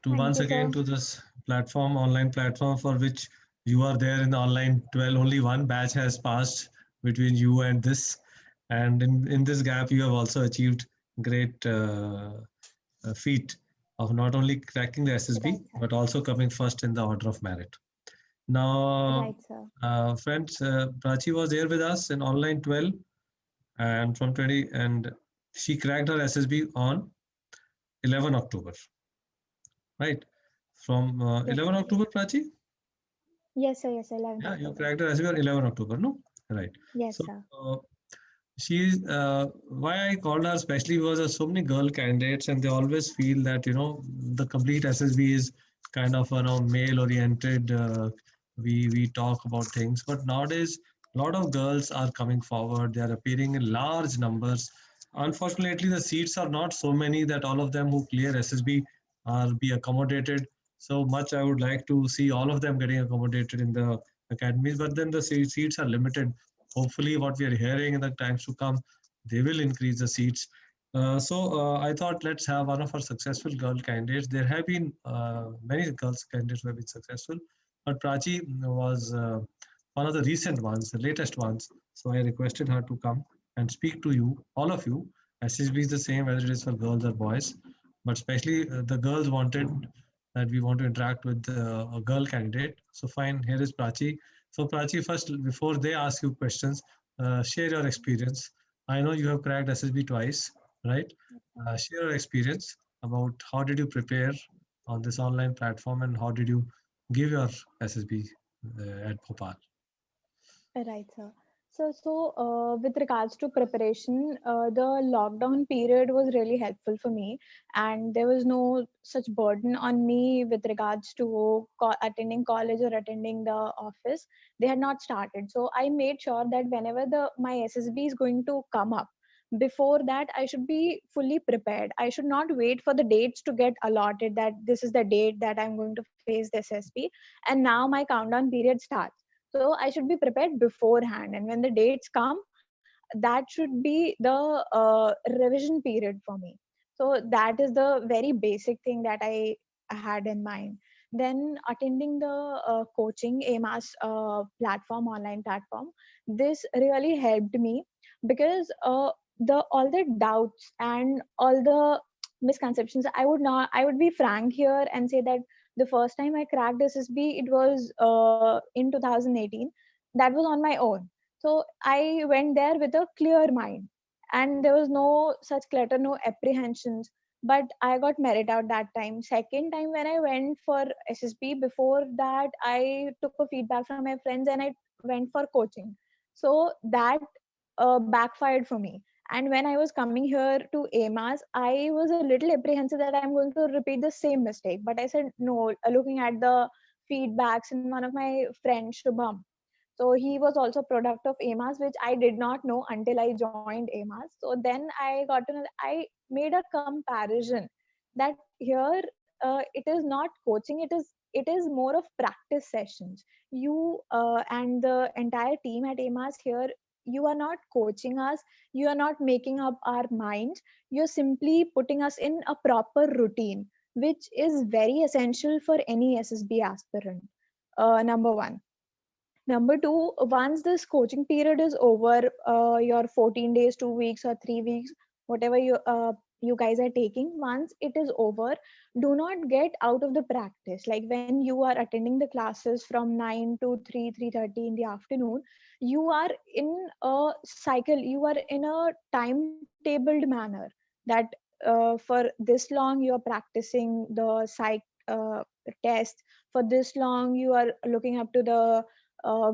to Thank once you, again sir. to this platform, online platform for which you are there in the online 12. Only one batch has passed between you and this, and in this gap, you have also achieved great feat of not only cracking the Right, SSB sir. but also coming first in the order of merit. Now, Right, sir. friends, Prachi was there with us in online 12 and from 20, and she cracked her SSB on 11 October, right? From Yes, 11 sir. October, Prachi? Yes, sir. Yes, sir. 11th Yeah, you October. cracked her SSB on 11 October, no? Right. Yes, So, sir. she's why I called her especially was there so many girl candidates, and they always feel that the complete SSB is kind of male oriented. We talk about things, but nowadays a lot of girls are coming forward. They are appearing in large numbers. Unfortunately, the seats are not so many that all of them who clear SSB are be accommodated. So much I would like to see all of them getting accommodated in the academies, but then the seats are limited. Hopefully what we are hearing in the times to come, they will increase the seats. I thought let's have one of our successful girl candidates. There have been many girls candidates who have been successful, but Prachi was one of the recent ones, the latest ones. So I requested her to come and speak to you, all of you. SSB is the same whether it is for girls or boys, but especially the girls wanted that we want to interact with a girl candidate. So fine, here is Prachi. So Prachi, first before they ask you questions, share your experience. I know you have cracked SSB twice, right? Yes, sir. Share your experience about how did you prepare on this online platform and how did you give your SSB at Bhopal. Right, sir. With regards to preparation, the lockdown period was really helpful for me, and there was no such burden on me with regards to attending college or attending the office. They had not started, so I made sure that whenever the my SSB is going to come up, before that I should be fully prepared. I should not wait for the dates to get allotted that this is the date that I'm going to face the SSB, and now my countdown period starts. So I should be prepared beforehand, and when the dates come, that should be the revision period for me. So that is the very basic thing that I had in mind. Then attending the coaching AMAS platform, online platform, this really helped me because the all the doubts and all the misconceptions, I would be frank here and say that the first time I cracked SSB, it was in 2018. That was on my own. So I went there with a clear mind, and there was no such clutter, no apprehensions. But I got merit out that time. Second time when I went for SSB, before that I took a feedback from my friends and I went for coaching. So that backfired for me. And when I was coming here to AMAS, I was a little apprehensive that I'm going to repeat the same mistake. But I said no, looking at the feedbacks, and one of my friends, Shubham, so he was also product of AMAS, which I did not know until I joined AMAS. So then I got to know, I made a comparison that here it is not coaching, it is more of practice sessions. You and the entire team at AMAS here, you are not coaching us, you are not making up our minds, you're simply putting us in a proper routine, which is very essential for any SSB aspirant. Number one. Number two, once this coaching period is over, your 14 days, 2 weeks, or 3 weeks, whatever you guys are taking, once it is over, do not get out of the practice. Like when you are attending the classes from 9 to 3, 3:30 in the afternoon, you are in a cycle, you are in a timetabled manner that for this long you are practicing the test, for this long you are looking up to the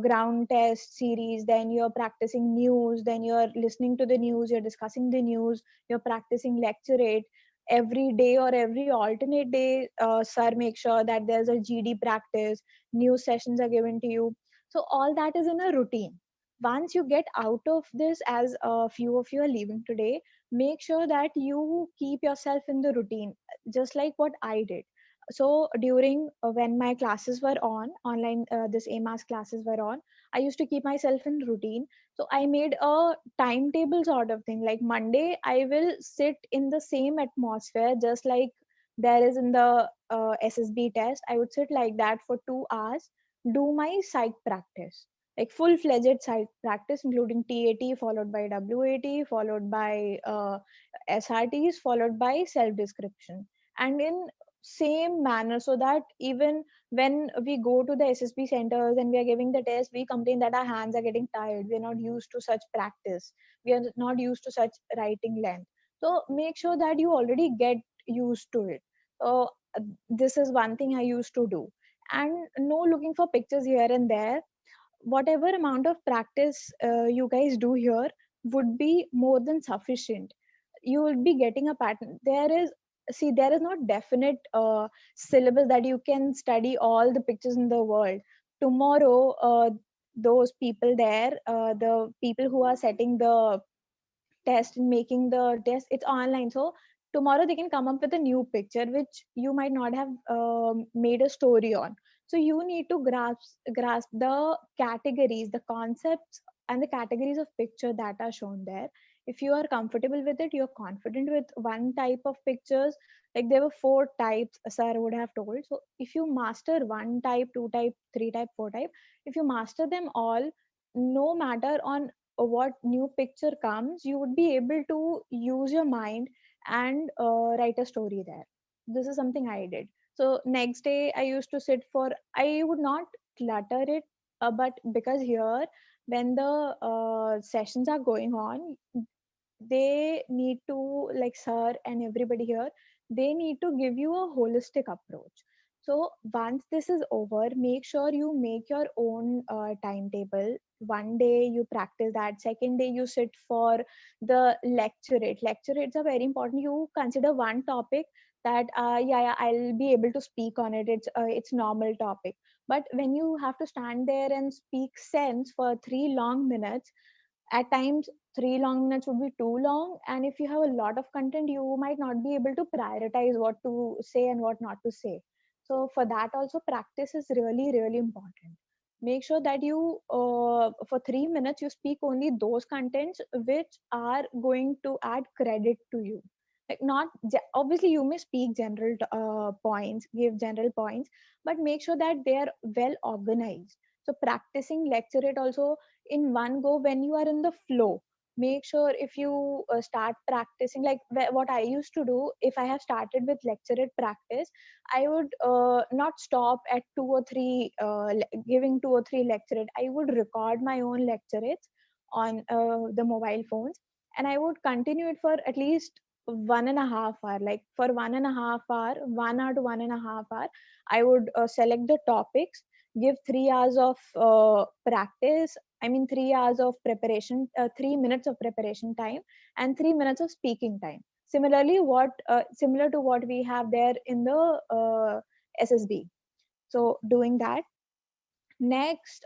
ground test series, then you're practicing news, then you're listening to the news, you're discussing the news, you're practicing lecturate every day, or every alternate day. Sir, make sure that there's a GD practice, news sessions are given to you. So all that is in a routine. Once you get out of this, as a few of you are leaving today, make sure that you keep yourself in the routine, just like what I did. So during when my classes were on online, this AMAS classes were on, I used to keep myself in routine. So I made a timetable sort of thing, like Monday I will sit in the same atmosphere, just like there is in the SSB test, I would sit like that for 2 hours, do my psych practice, like full-fledged psych practice, including TAT, followed by WAT, followed by SRTs, followed by self-description. And in same manner, so that even when we go to the SSB centers and we are giving the test, we complain that our hands are getting tired. We are not used to such practice. We are not used to such writing length. So make sure that you already get used to it. So this is one thing I used to do. And no looking for pictures here and there. Whatever amount of practice you guys do here would be more than sufficient. You will be getting a pattern. There is not definite syllabus that you can study all the pictures in the world. Tomorrow, those people there, the people who are setting the test and making the test, it's online. So tomorrow they can come up with a new picture which you might not have made a story on. So you need to grasp the categories, the concepts, and the categories of picture that are shown there. If you are comfortable with it, you're confident with one type of pictures. Like there were 4 types sir would have told. So if you master one type, two type, three type, four type, if you master them all, no matter on what new picture comes, you would be able to use your mind and write a story there. This is something I did. So next day I used to sit for, I would not clutter it, but because here when the sessions are going on, they need to, like sir and everybody here, they need to give you a holistic approach. So once this is over, make sure you make your own timetable. One day you practice that, second day you sit for the lecture rates are very important. You consider one topic that yeah, I'll be able to speak on it, it's normal topic. But when you have to stand there and speak sense for 3 long minutes, at times 3 long minutes would be too long, and if you have a lot of content, you might not be able to prioritize what to say and what not to say. So for that also, practice is really really important. Make sure that you for 3 minutes you speak only those contents which are going to add credit to you. Like not obviously you may speak general points, give general points, but make sure that they are well organized. So practicing lecture it also in one go when you are in the flow. Make sure if you start practicing, like what I used to do, if I have started with lecture practice, I would not stop at 2 or 3 giving 2 or 3 lecture. I would record my own lectures on the mobile phones, and I would continue it for at least 1.5 hour. Like for 1.5 hour, 1 hour to 1.5 hour, I would select the topics, give 3 hours of practice, I mean 3 hours of preparation, 3 minutes of preparation time, and 3 minutes of speaking time. Similarly, what similar to what we have there in the SSB. So doing that. Next,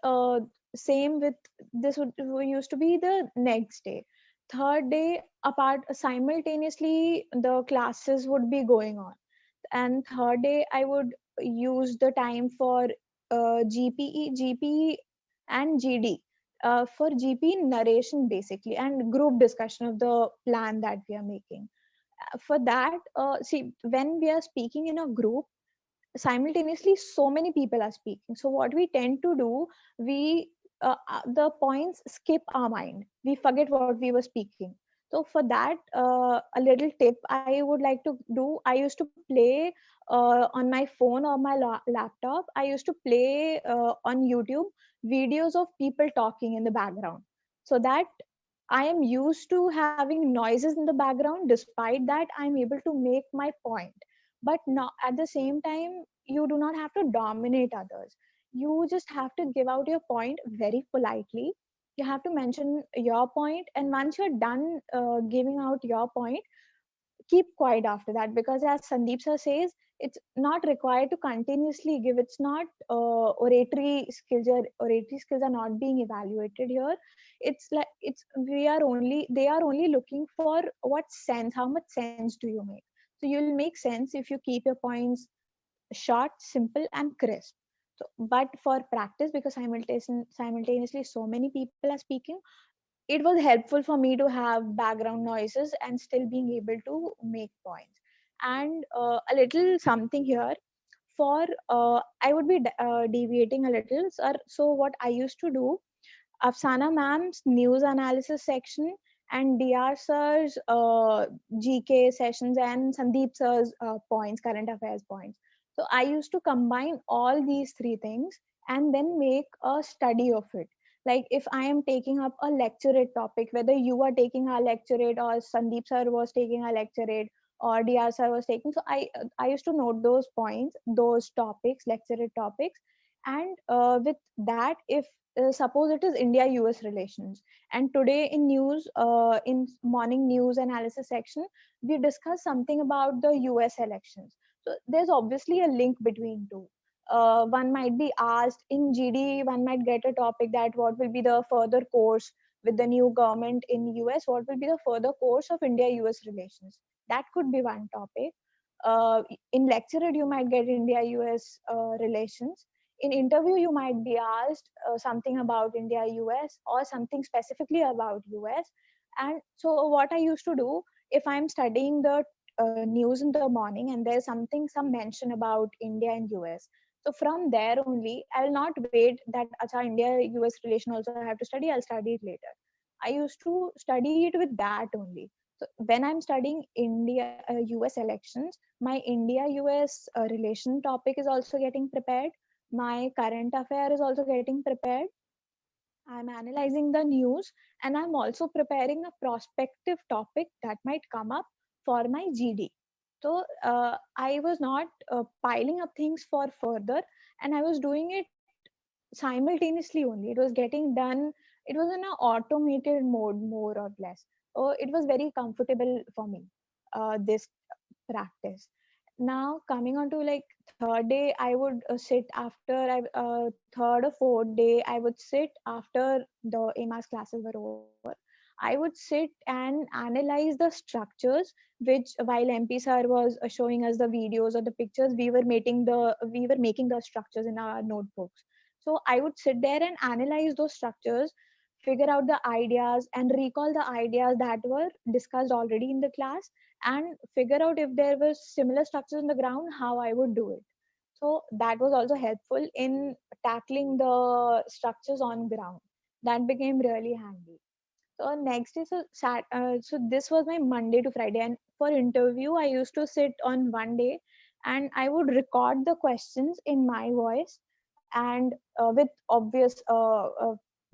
same with this would used to be the next day. Third day, apart simultaneously, the classes would be going on, and third day I would use the time for GPE and GD. For GP narration basically, and group discussion of the plan that we are making. For that, see, when we are speaking in a group, simultaneously so many people are speaking. So what we tend to do, we the points skip our mind, we forget what we were speaking. So for that, a little tip I would like to do, I used to play on my phone or my laptop, I used to play on YouTube videos of people talking in the background, so that I am used to having noises in the background. Despite that, I'm able to make my point. But not at the same time, you do not have to dominate others. You just have to give out your point very politely. You have to mention your point, and once you're done giving out your point, keep quiet after that, because as Sandeep sir says, it's not required to continuously give. It's not oratory skills are not being evaluated here. It's like it's we are only they are only looking for what sense, how much sense do you make. So you'll make sense if you keep your points short, simple, and crisp. So, but for practice, because simultaneously so many people are speaking, it was helpful for me to have background noises and still being able to make points. And a little something here for I would be deviating a little. So what I used to do, Afsana ma'am's news analysis section and DR sir's GK sessions and Sandeep sir's points, current affairs points. So I used to combine all these three things and then make a study of it. Like if I am taking up a lecturate topic, whether you are taking a lecturate or Sandeep sir was taking a lecturate or DR sir was taking, so I used to note those points, those topics, lecturate topics, and with that, if suppose it is India US relations, and today in news, in morning news analysis section, we discuss something about the US elections. So there's obviously a link between two. One might be asked in GD, one might get a topic that what will be the further course with the new government in US, what will be the further course of India US relations. That could be one topic. In lecture, you might get India US relations. In interview you might be asked something about India US or something specifically about US. And so what I used to do, if I'm studying the news in the morning and there's something, some mention about India and US, so from there only I'll not wait that acha India US relation also I have to study, I'll study it later. I used to study it with that only. So when I'm studying India US elections, my India US relation topic is also getting prepared, my current affair is also getting prepared, I'm analyzing the news, and I'm also preparing a prospective topic that might come up for my GD. So I was not piling up things for further, and I was doing it simultaneously only. It was getting done, it was in an automated mode, more or less. So it was very comfortable for me, this practice. Now coming on to like third day, I would sit after I third or fourth day, I would sit after the AMAS classes were over. I would sit and analyze the structures, which while MP sir was showing us the videos or the pictures, we were making the structures in our notebooks. So I would sit there and analyze those structures, figure out the ideas and recall the ideas that were discussed already in the class, and figure out if there was similar structures on the ground, how I would do it. So that was also helpful in tackling the structures on ground. That became really handy. So next is so this was my Monday to Friday, and for interview I used to sit on one day, and I would record the questions in my voice, and with obvious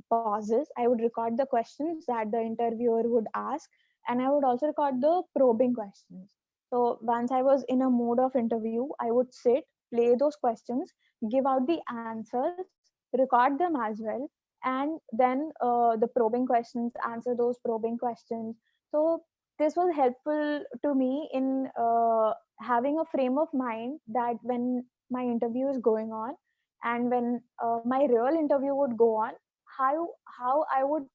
pauses, I would record the questions that the interviewer would ask, and I would also record the probing questions. So once I was in a mode of interview, I would sit, play those questions, give out the answers, record them as well, and then the probing questions, answer those probing questions. So this was helpful to me in having a frame of mind that when my interview is going on, and when my real interview would go on, how I would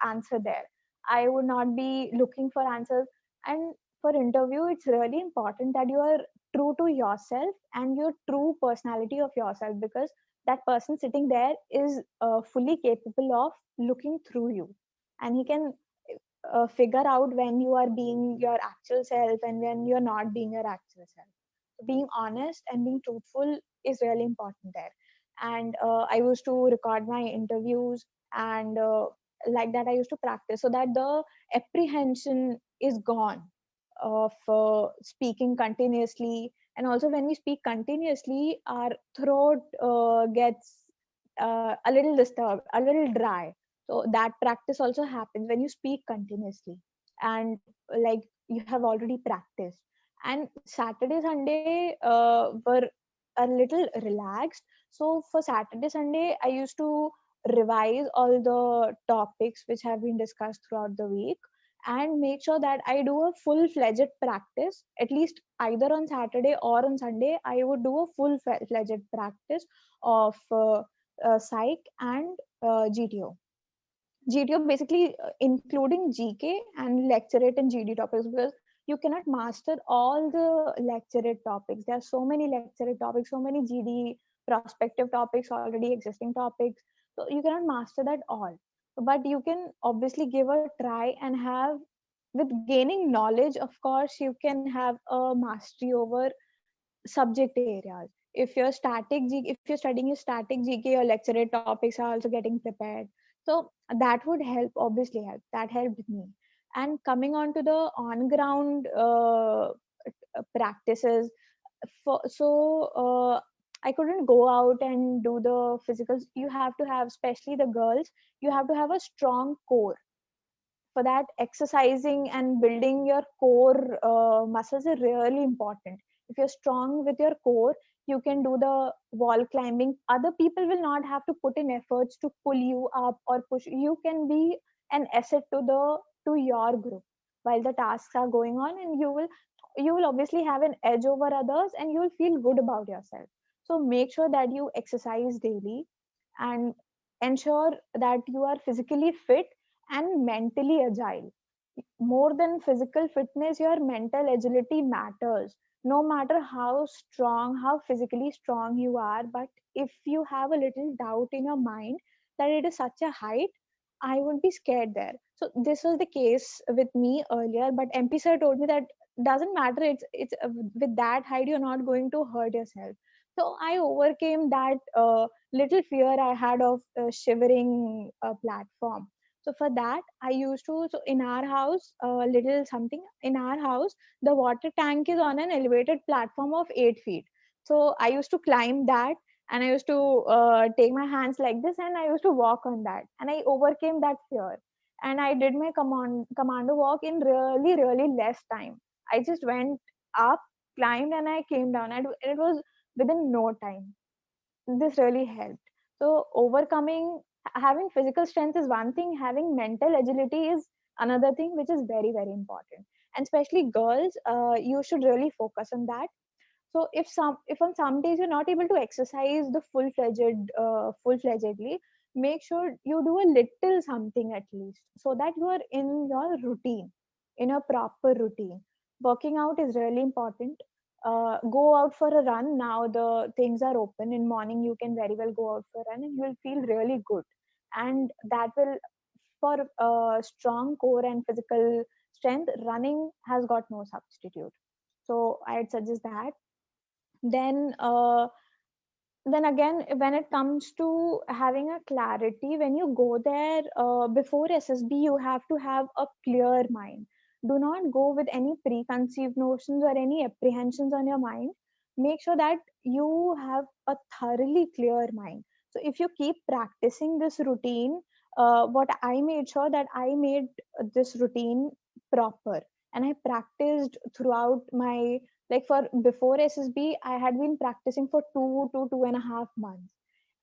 answer there. I would not be looking for answers. And for interview, it's really important that you are true to yourself and your true personality of yourself, because that person sitting there is fully capable of looking through you, and he can figure out when you are being your actual self and when you're not being your actual self. So being honest and being truthful is really important there. And I used to record my interviews, and like that I used to practice so that the apprehension is gone of speaking continuously. And also when we speak continuously, our throat gets a little disturbed, a little dry. So that practice also happens when you speak continuously, and like you have already practiced. And Saturday Sunday were a little relaxed. So for Saturday Sunday I used to revise all the topics which have been discussed throughout the week, and make sure that I do a full-fledged practice, at least either on Saturday or on Sunday. I would do a full-fledged practice of psych and GTO. GTO basically including GK and lecturate and GD topics, because you cannot master all the lecturate topics. There are so many lecturate topics, so many GD prospective topics, already existing topics. So you cannot master that all. But you can obviously give a try and have with gaining knowledge, of course, you can have a mastery over subject areas. If you're studying a static GK, your lecturer topics are also getting prepared. So that would help, obviously help. That helped me. And coming on to the on ground practices, I couldn't go out and do the physicals. You have to have, especially the girls, you have to have a strong core. For that, exercising and building your core muscles is really important. If you're strong with your core, you can do the wall climbing. Other people will not have to put in efforts to pull you up or push. You can be an asset to your group while the tasks are going on, and you will obviously have an edge over others, and you will feel good about yourself. So make sure that you exercise daily, and ensure that you are physically fit and mentally agile. More than physical fitness, your mental agility matters. No matter how strong, how physically strong you are, but if you have a little doubt in your mind that it is such a height, I would be scared there. So this was the case with me earlier, but MP sir told me that doesn't matter. It's with that height you're not going to hurt yourself. So I overcame that little fear I had of shivering a platform. So for that, I used to, so in our house, little something in our house, the water tank is on an elevated platform of 8 feet. So I used to climb that, and I used to take my hands like this, and I used to walk on that, and I overcame that fear. And I did my commando walk in really, really less time. I just went up, climbed, and I came down. And it was within no time. This really helped. So overcoming, having physical strength is one thing, having mental agility is another thing, which is very, very important. And especially girls, you should really focus on that. So if on some days you're not able to exercise the full fledgedly, make sure you do a little something at least, so that you are in your routine, in a proper routine. Working out is really important. Go out for a run. Now the things are open in morning, you can very well go out for a run, and you will feel really good. And that will, for strong core and physical strength, running has got no substitute. So I'd suggest that. Then uh, then again, when it comes to having a clarity, when you go there, before SSB, you have to have a clear mind. Do not go with any preconceived notions or any apprehensions on your mind. Make sure that you have a thoroughly clear mind. So if you keep practicing this routine, what I made sure that I made this routine proper, and I practiced throughout my, like, for before SSB, I had been practicing for 2 to 2.5 months.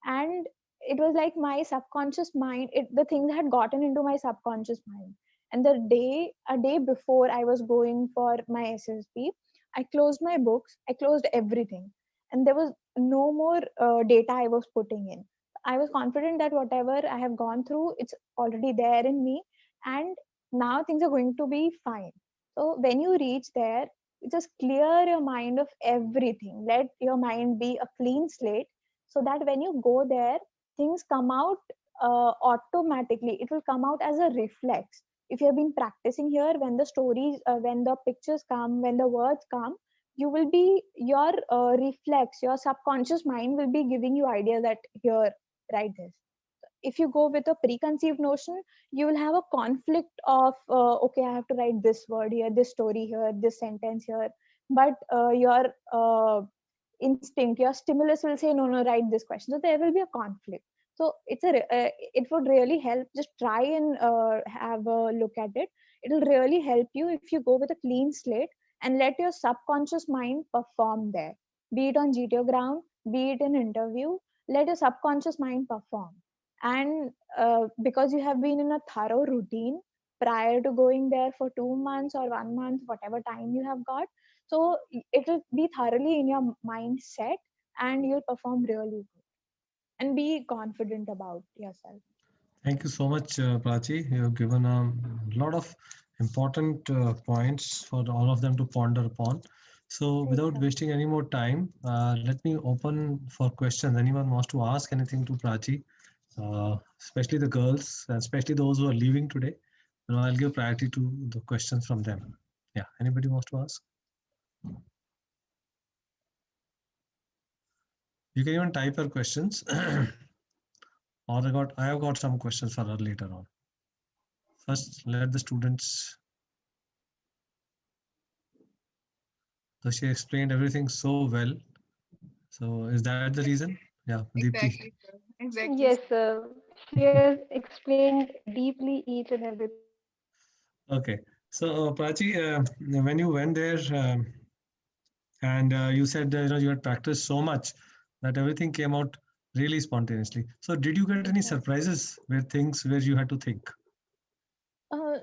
And it was like my subconscious mind, the things had gotten into my subconscious mind. And a day before I was going for my SSB, I closed my books, I closed everything. And there was no more data I was putting in. I was confident that whatever I have gone through, it's already there in me. And now things are going to be fine. So when you reach there, just clear your mind of everything. Let your mind be a clean slate, so that when you go there, things come out automatically. It will come out as a reflex. If you have been practicing here, when the stories, when the pictures come, when the words come, you will be, your reflex, your subconscious mind will be giving you ideas that here, write this. If you go with a preconceived notion, you will have a conflict of, okay, I have to write this word here, this story here, this sentence here. But your instinct, your stimulus will say, no, no, write this question. So there will be a conflict. So it would really help. Just try and have a look at it. It will really help you if you go with a clean slate and let your subconscious mind perform there, be it on GTO ground, be it in interview. Let your subconscious mind perform. And because you have been in a thorough routine prior to going there for 2 months or 1 month, whatever time you have got, so it will be thoroughly in your mindset, and you'll perform really good and be confident about yourself. Thank you so much, Prachi. You have given a lot of important points for all of them to ponder upon. So, Right, without sir. wasting any more time, let me open for questions. Anyone wants to ask anything to Prachi, especially the girls, and especially those who are leaving today. I'll give priority to the questions from them. Yeah, anybody wants to ask? You can even type your questions, or I have got some questions for her later on. First, let the students. So she explained everything so well. So is that the reason? Yeah, Deepti. Exactly, sir. Exactly, Yes, sir. sir. She has explained deeply each and everything. Okay. So Prachi, when you went there, and you said you had practiced so much that everything came out really spontaneously. So did you get any Yes, sir. surprises where things where you had to think? Uh,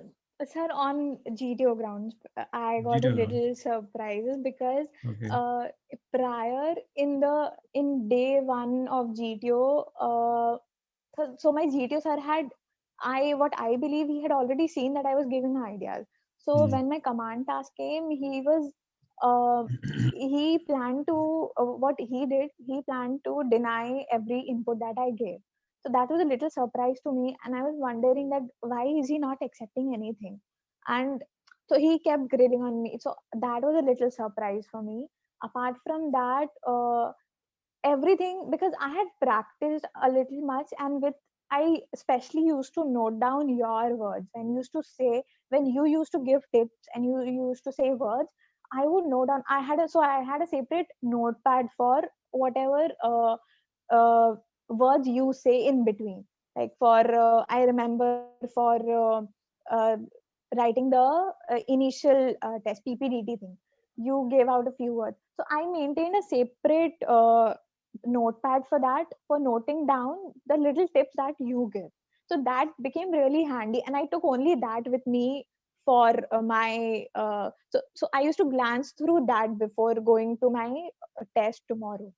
Sir, on GTO grounds, I got a GTO ground. little surprises because Okay. uh, prior in day one of GTO, so my GTO sir had what I believe he had already seen that I was giving ideas. So Hmm. when my command task came, uh, he planned to what he did. He planned to deny every input that I gave. So that was a little surprise to me, and I was wondering that why is he not accepting anything? And so he kept grilling on me. So that was a little surprise for me. Apart from that, everything, because I had practiced a little much, and with I especially used to note down your words and used to say when you used to give tips and you used to say words, I would note down. I had a separate notepad for whatever words you say in between. Like for I remember for uh, writing the initial test PPDT thing, you gave out a few words. So I maintained a separate notepad for that, for noting down the little tips that you give. So that became really handy, and I took only that with me for my so I used to glance through that before going to my test tomorrow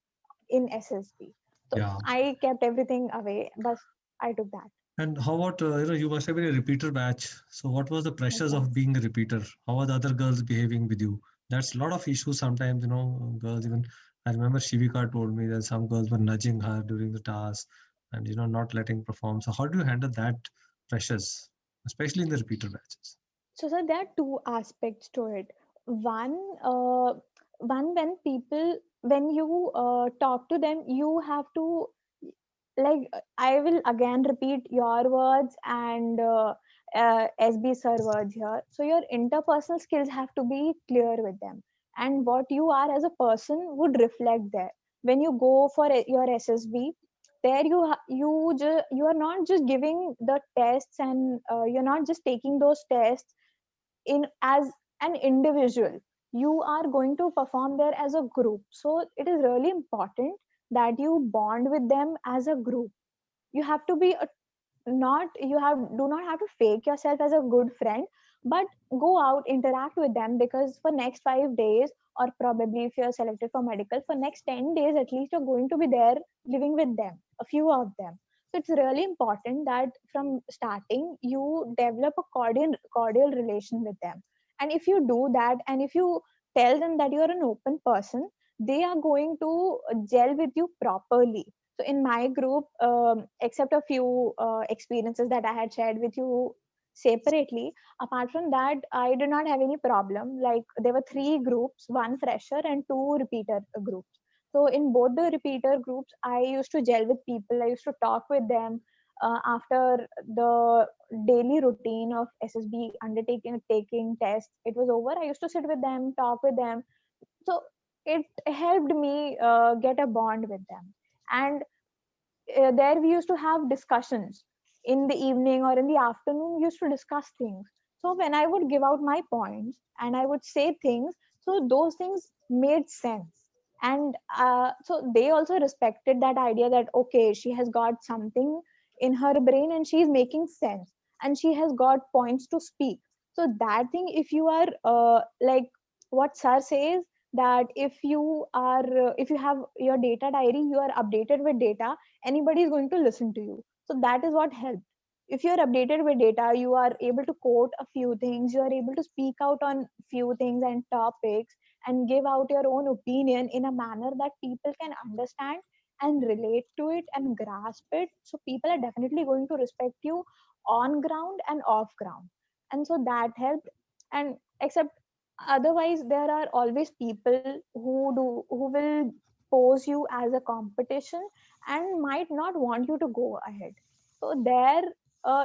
in SSB. So Yeah. I kept everything away, but I took that. And how about you must have been a repeater batch. So what was the Yes, pressures sir. of being a repeater? How are the other girls behaving with you? That's a lot of issues sometimes. Girls even. I remember Shivika told me that some girls were nudging her during the task, and not letting perform. So how do you handle that pressures, especially in the repeater batches? So there are two aspects to it. One, uh, one when you talk to them, you have to I will again repeat your words and SB sir words here. So your interpersonal skills have to be clear with them, and what you are as a person would reflect there. When you go for your SSB, there you are not just giving the tests, and you're not just taking those tests in as an individual. You are going to perform there as a group, so it is really important that you bond with them as a group. You have to be a, not you have do not have to fake yourself as a good friend, but go out, interact with them, because for next 5 days, or probably if you're selected for medical, for next 10 days at least, you're going to be there living with them, a few of them. So it's really important that from starting you develop a cordial relation with them. And if you do that, and if you tell them that you're an open person, they are going to gel with you properly. So in my group, except a few experiences that I had shared with you separately, apart from that, I did not have any problem. Like there were three groups, one fresher and two repeater groups. So in both the repeater groups, I used to gel with people. I used to talk with them after the daily routine of SSB undertaking taking tests. It was over. I used to sit with them, talk with them. So it helped me get a bond with them. And there we used to have discussions in the evening or in the afternoon. We used to discuss things. So when I would give out my points and I would say things, so those things made sense. And so they also respected that idea that okay, she has got something in her brain and she's making sense, and she has got points to speak. So that thing, if you are like what sir says, that if you have your data diary, you are updated with data, anybody is going to listen to you. So that is what helped. If you're updated with data, you are able to quote a few things, you are able to speak out on few things and topics, and give out your own opinion in a manner that people can understand and relate to it and grasp it. So people are definitely going to respect you on ground and off ground. and so that helped. And except otherwise, there are always people who will pose you as a competition and might not want you to go ahead. So there,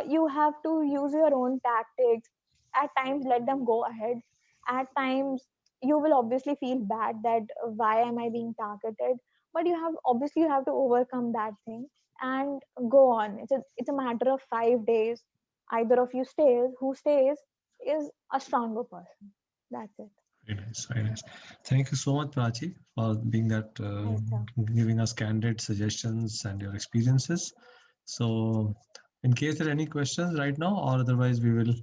you have to use your own tactics. At times let them go ahead. At times you will obviously feel bad that why am I being targeted, but you have to overcome that thing and go on. It's a matter of 5 days. Either of you stays. Who stays is a stronger person. That's it. Very nice, very nice. Thank you so much, Prachi, for being that, Right, sir. giving us candid suggestions and your experiences. So, in case there are any questions right now, or otherwise, we will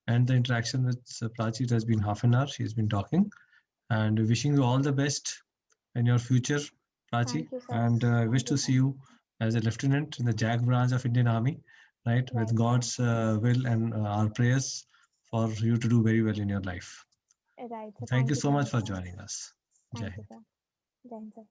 end the interaction with Prachi. It has been half an hour. She's been talking, and wishing you all the best in your future, Prachi. Thank you, sir. And I wish Thank to you, see sir. you as a lieutenant in the Jack branch of Indian Army, right? With Right, sir. God's will and our prayers for you to do very well in your life. Right, sir. Thank you Thank you so so much much, for sir. joining us. Jai Thank Hind. you, sir. Jai Hind, sir.